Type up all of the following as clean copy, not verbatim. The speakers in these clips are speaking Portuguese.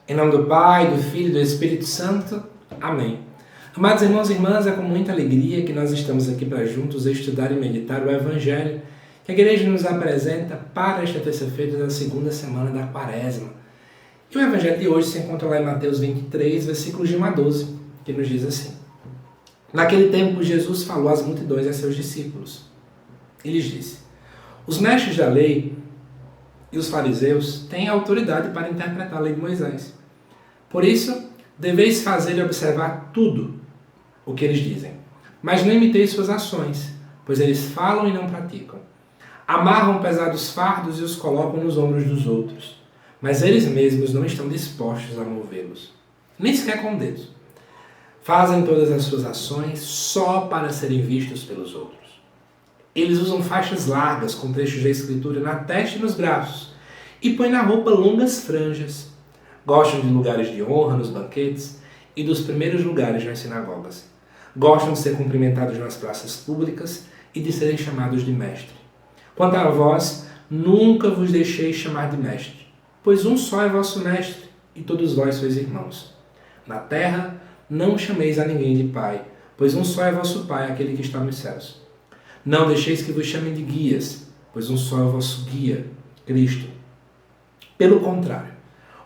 Em nome do Pai, do Filho e do Espírito Santo. Amém. Amados irmãos e irmãs, é com muita alegria que nós estamos aqui para juntos estudar e meditar o Evangelho que a Igreja nos apresenta para esta terça-feira da segunda semana da Quaresma. E o Evangelho de hoje se encontra lá em Mateus 23, versículos de 1 a 12, que nos diz assim. Naquele tempo, Jesus falou às multidões e a seus discípulos. E lhes disse: os mestres da lei e os fariseus têm autoridade para interpretar a lei de Moisés. Por isso, deveis fazer e observar tudo o que eles dizem. Mas não imiteis suas ações, pois eles falam e não praticam. Amarram pesados fardos e os colocam nos ombros dos outros, mas eles mesmos não estão dispostos a movê-los, nem sequer com dedos. Fazem todas as suas ações só para serem vistos pelos outros. Eles usam faixas largas com trechos da Escritura na testa e nos braços e põem na roupa longas franjas. Gostam de lugares de honra nos banquetes e dos primeiros lugares nas sinagogas. Gostam de ser cumprimentados nas praças públicas e de serem chamados de mestre. Quanto a vós, nunca vos deixei chamar de mestre, pois um só é vosso mestre e todos vós sois irmãos. Na terra, não chameis a ninguém de pai, pois um só é vosso Pai, aquele que está nos céus. Não deixeis que vos chamem de guias, pois um só é o vosso guia, Cristo. Pelo contrário,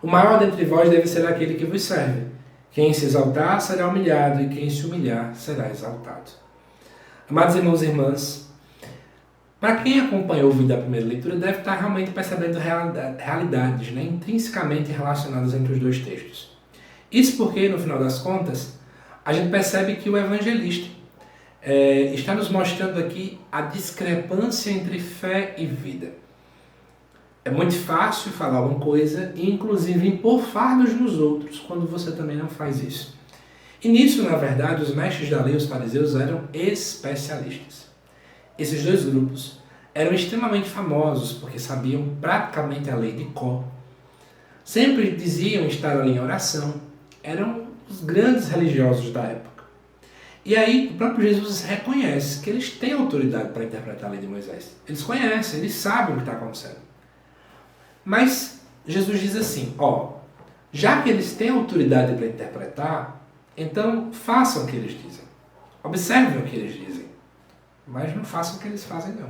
o maior dentre vós deve ser aquele que vos serve. Quem se exaltar será humilhado, e quem se humilhar será exaltado. Amados irmãos e irmãs, para quem acompanhou o vídeo da primeira leitura, deve estar realmente percebendo realidades intrinsecamente relacionadas entre os dois textos. Isso porque, no final das contas, a gente percebe que o evangelista está nos mostrando aqui a discrepância entre fé e vida. É muito fácil falar uma coisa e, inclusive, impor fardos nos outros, quando você também não faz isso. E nisso, na verdade, os mestres da lei e os fariseus eram especialistas. Esses dois grupos eram extremamente famosos porque sabiam praticamente a lei de cor. Sempre diziam estar ali em oração. Eram os grandes religiosos da época. E aí o próprio Jesus reconhece que eles têm autoridade para interpretar a lei de Moisés. Eles conhecem, eles sabem o que está acontecendo. Mas Jesus diz assim, já que eles têm autoridade para interpretar, então façam o que eles dizem. Observem o que eles dizem. Mas não façam o que eles fazem, não.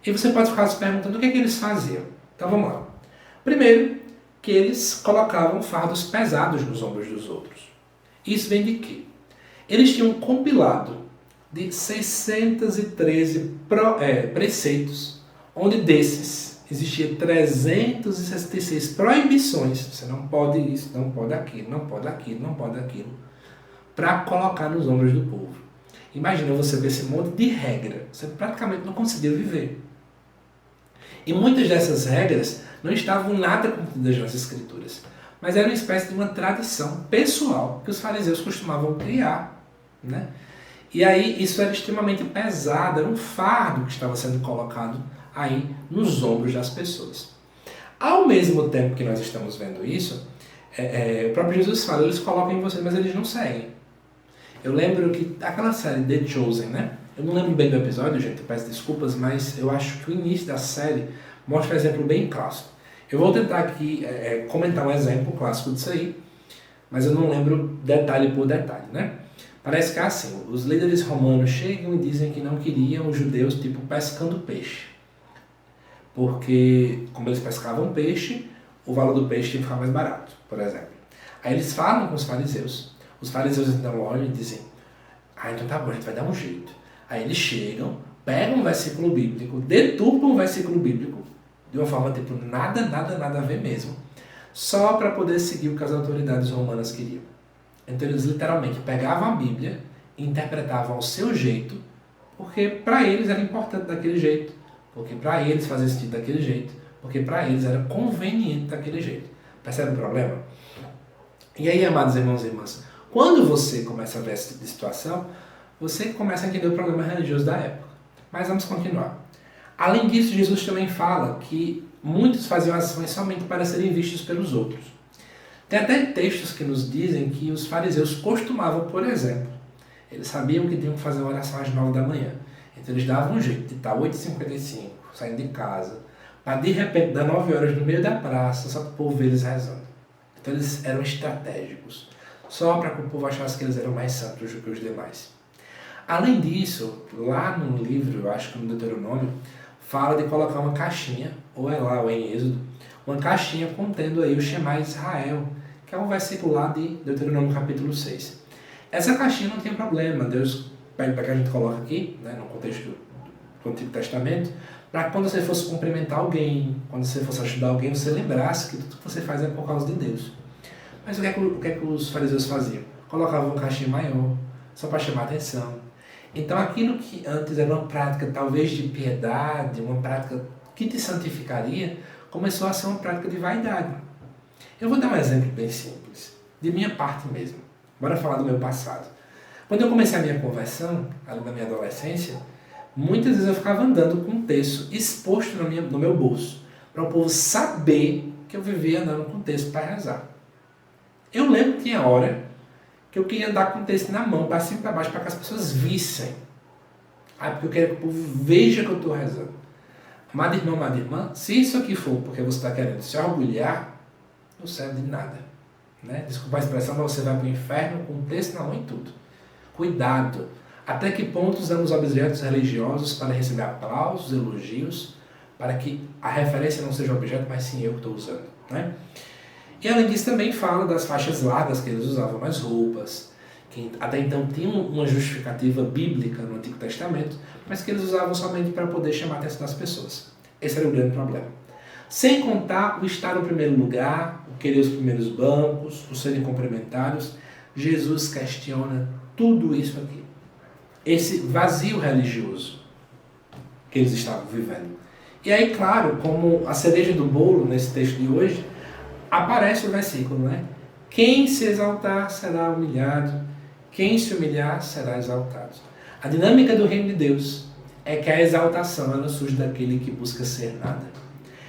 E você pode ficar se perguntando o que é que eles faziam. Então vamos lá. Primeiro, que eles colocavam fardos pesados nos ombros dos outros. Isso vem de quê? Eles tinham um compilado de 613 preceitos, onde desses existia 366 proibições. Você não pode isso, não pode aquilo, não pode aquilo, não pode aquilo, para colocar nos ombros do povo. Imagina você ver esse monte de regra, você praticamente não conseguia viver. E muitas dessas regras não estavam nada contidas nas Escrituras, mas era uma espécie de uma tradição pessoal que os fariseus costumavam criar. E aí isso era extremamente pesado, era um fardo que estava sendo colocado aí nos ombros das pessoas. Ao mesmo tempo que nós estamos vendo isso, o próprio Jesus fala, eles colocam em você, mas eles não seguem. Eu lembro que aquela série The Chosen, eu não lembro bem do episódio, gente, eu peço desculpas, mas eu acho que o início da série mostra um exemplo bem clássico. Eu vou tentar aqui comentar um exemplo clássico disso aí, mas eu não lembro detalhe por detalhe, Parece que é assim, os líderes romanos chegam e dizem que não queriam os judeus, pescando peixe. Porque, como eles pescavam peixe, o valor do peixe tinha que ficar mais barato, por exemplo. Aí eles falam com os fariseus então olham e dizem, então tá bom, a gente vai dar um jeito. Aí eles chegam, pegam um versículo bíblico, deturpam um versículo bíblico, de uma forma nada a ver mesmo, só para poder seguir o que as autoridades romanas queriam. Então eles literalmente pegavam a Bíblia e interpretavam ao seu jeito, porque para eles era importante daquele jeito, porque para eles fazia sentido daquele jeito, porque para eles era conveniente daquele jeito. Percebe o problema? E aí, amados irmãos e irmãs, quando você começa a ver essa tipo de situação, você começa a entender o problema religioso da época. Mas vamos continuar. Além disso, Jesus também fala que muitos faziam ações somente para serem vistos pelos outros. Tem até textos que nos dizem que os fariseus costumavam, por exemplo, eles sabiam que tinham que fazer uma oração às 9 da manhã. Então eles davam um jeito de estar 8h55, saindo de casa, para de repente dar 9 horas no meio da praça, só para o povo ver eles rezando. Então eles eram estratégicos, só para que o povo achasse que eles eram mais santos do que os demais. Além disso, lá no livro, eu acho que no Deuteronômio, fala de colocar uma caixinha, ou é lá, ou é em Êxodo, uma caixinha contendo aí o Shema Israel, que é um versículo lá de Deuteronômio capítulo 6. Essa caixinha não tem problema, Deus pede para que a gente coloque aqui, né, no contexto do Antigo Testamento, para que quando você fosse cumprimentar alguém, quando você fosse ajudar alguém, você lembrasse que tudo que você faz é por causa de Deus. Mas o que é que os fariseus faziam? Colocavam uma caixinha maior, só para chamar atenção. Então aquilo que antes era uma prática talvez de piedade, uma prática que te santificaria, começou a ser uma prática de vaidade. Eu vou dar um exemplo bem simples, de minha parte mesmo. Bora falar do meu passado. Quando eu comecei a minha conversão, ali na minha adolescência, muitas vezes eu ficava andando com um texto exposto no meu bolso, para o povo saber que eu vivia andando com um texto para rezar. Eu lembro que tinha hora que eu queria andar com o texto na mão, para cima e para baixo, para que as pessoas vissem. Porque eu quero que o povo veja que eu estou rezando. Amado irmão, amada irmã, se isso aqui for porque você está querendo se orgulhar, não serve de nada. Né? Desculpa a expressão, mas você vai para o inferno com o texto na mão e tudo. Cuidado. Até que ponto usamos objetos religiosos para receber aplausos, elogios, para que a referência não seja o objeto, mas sim eu que estou usando. Né? E além disso também fala das faixas largas que eles usavam nas roupas, que até então tinham uma justificativa bíblica no Antigo Testamento, mas que eles usavam somente para poder chamar a atenção das pessoas. Esse era o grande problema. Sem contar o estar no primeiro lugar, o querer os primeiros bancos, o serem cumprimentados, Jesus questiona tudo isso aqui. Esse vazio religioso que eles estavam vivendo. E aí, claro, como a cereja do bolo nesse texto de hoje, aparece o versículo, né? Quem se exaltar será humilhado, quem se humilhar será exaltado. A dinâmica do reino de Deus é que a exaltação ela surge daquele que busca ser nada.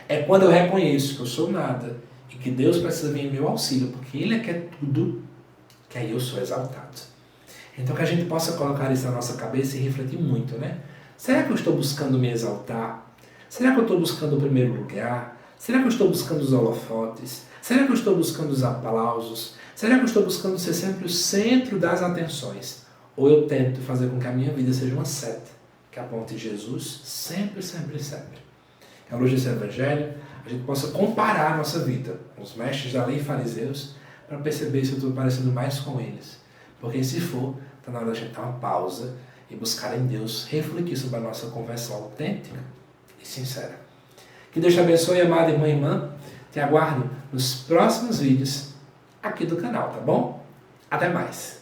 É quando eu reconheço que eu sou nada e que Deus precisa vir em meu auxílio, porque Ele é que é tudo, que aí eu sou exaltado. Então que a gente possa colocar isso na nossa cabeça e refletir muito, né? Será que eu estou buscando me exaltar? Será que eu estou buscando o primeiro lugar? Será que eu estou buscando os holofotes? Será que eu estou buscando os aplausos? Será que eu estou buscando ser sempre o centro das atenções? Ou eu tento fazer com que a minha vida seja uma seta que aponte Jesus sempre, sempre, sempre? Que à luz desse Evangelho, a gente possa comparar a nossa vida com os mestres da lei e fariseus para perceber se eu estou parecendo mais com eles. Porque se for, está na hora da gente dar uma pausa e buscar em Deus refletir sobre a nossa conversão autêntica e sincera. Que Deus te abençoe, amada irmã e irmã. Te aguardo nos próximos vídeos aqui do canal, tá bom? Até mais!